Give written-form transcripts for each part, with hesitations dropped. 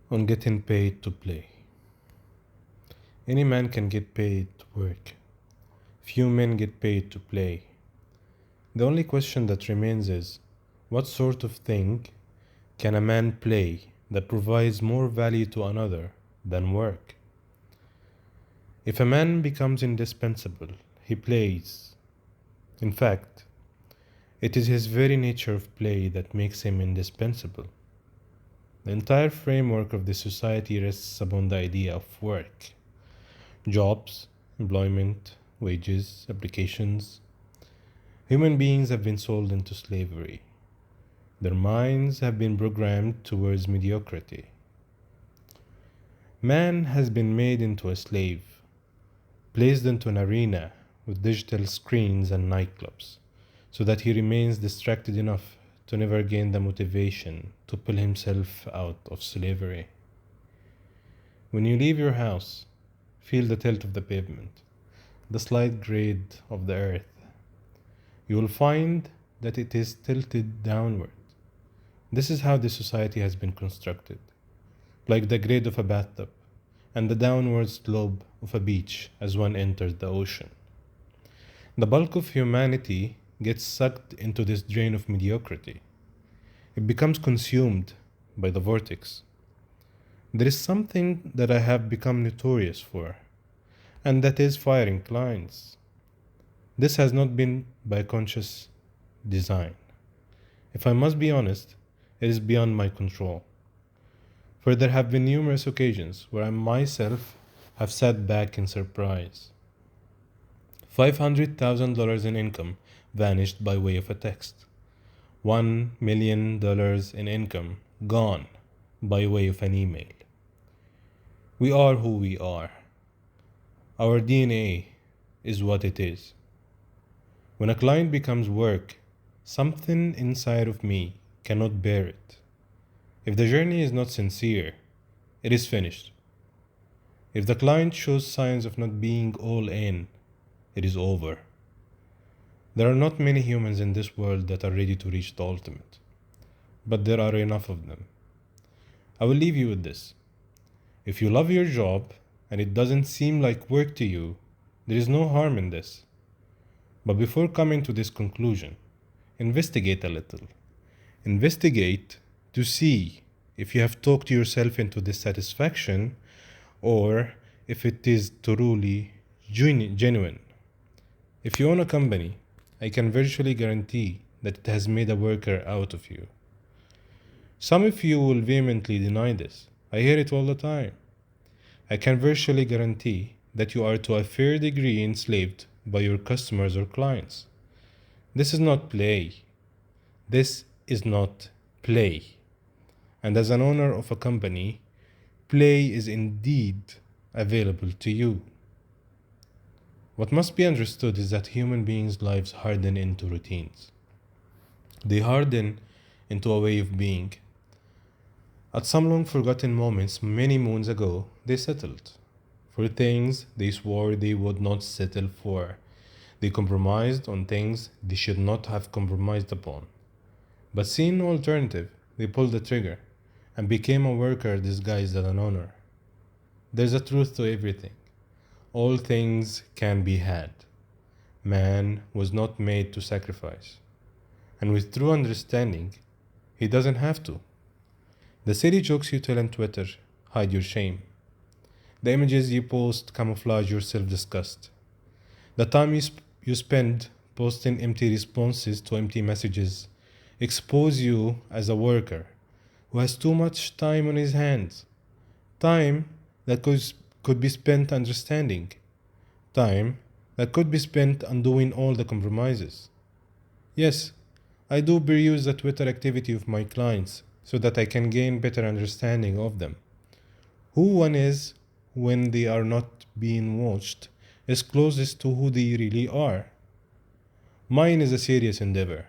On getting paid to play. Any man can get paid to work. Few men get paid to play. The only question that remains is, what sort of thing can a man play that provides more value to another than work? If a man becomes indispensable, he plays. In fact, it is his very nature of play that makes him indispensable. The entire framework of the society rests upon the idea of work. Jobs, employment, wages, applications. Human beings have been sold into slavery. Their minds have been programmed towards mediocrity. Man has been made into a slave, placed into an arena with digital screens and nightclubs, so that he remains distracted enough to never gain the motivation to pull himself out of slavery. When you leave your house, feel the tilt of the pavement, the slight grade of the earth. You will find that it is tilted downward. This is how the society has been constructed, like the grade of a bathtub and the downward slope of a beach as one enters the ocean. The bulk of humanity gets sucked into this drain of mediocrity. It becomes consumed by the vortex. There is something that I have become notorious for, and that is firing clients. This has not been by conscious design. If I must be honest, it is beyond my control. For there have been numerous occasions where I myself have sat back in surprise. $500,000 in income vanished by way of a text. $1 million in income gone by way of an email. We are who we are. Our DNA is what it is. When a client becomes work, something inside of me cannot bear it. If the journey is not sincere, it is finished. If the client shows signs of not being all in, it is over. There are not many humans in this world that are ready to reach the ultimate, but there are enough of them. I will leave you with this. If you love your job and it doesn't seem like work to you, there is no harm in this. But before coming to this conclusion, investigate a little. Investigate to see if you have talked yourself into dissatisfaction or if it is truly genuine. If you own a company, I can virtually guarantee that it has made a worker out of you. Some of you will vehemently deny this. I hear it all the time. I can virtually guarantee that you are to a fair degree enslaved by your customers or clients. This is not play. This is not play. And as an owner of a company, play is indeed available to you. What must be understood is that human beings' lives harden into routines. They harden into a way of being. At some long forgotten moments many moons ago, they settled for things they swore they would not settle for. They compromised on things they should not have compromised upon. But seeing no alternative, they pulled the trigger and became a worker disguised as an owner. There's a truth to everything. All things can be had. Man was not made to sacrifice. And with true understanding, he doesn't have to. The silly jokes you tell on Twitter hide your shame. The images you post camouflage your self-disgust. The time you spend posting empty responses to empty messages expose you as a worker who has too much time on his hands. Time that could be spent understanding. Time that could be spent undoing all the compromises. Yes, I do peruse the Twitter activity of my clients so that I can gain better understanding of them. Who one is when they are not being watched is closest to who they really are. Mine is a serious endeavor,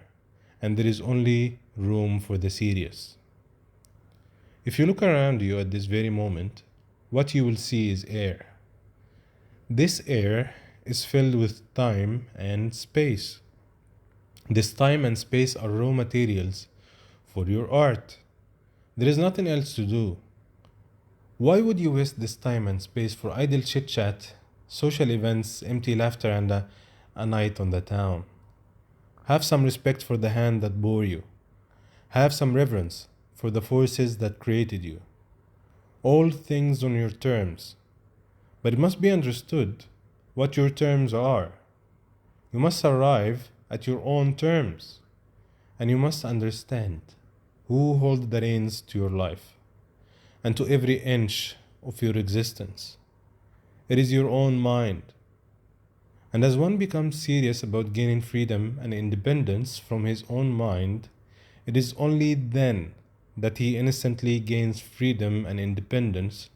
and there is only room for the serious. If you look around you at this very moment, what you will see is air. This air is filled with time and space. This time and space are raw materials for your art. There is nothing else to do. Why would you waste this time and space for idle chit chat, social events, empty laughter, and a night on the town? Have some respect for the hand that bore you. Have some reverence for the forces that created you. All things on your terms. But it must be understood what your terms are. You must arrive at your own terms. And you must understand who holds the reins to your life and to every inch of your existence. It is your own mind. And as one becomes serious about gaining freedom and independence from his own mind, it is only then that he innocently gains freedom and independence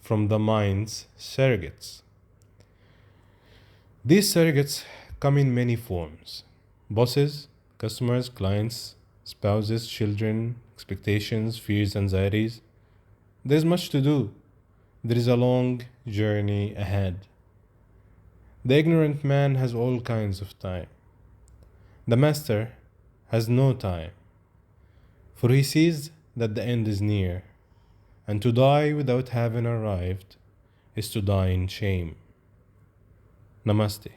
from the mind's surrogates. These surrogates come in many forms: bosses, customers, clients, spouses, children, expectations, fears, anxieties. There's much to do. There is a long journey ahead. The ignorant man has all kinds of time. The master has no time, for he sees that the end is near, and to die without having arrived is to die in shame. Namaste.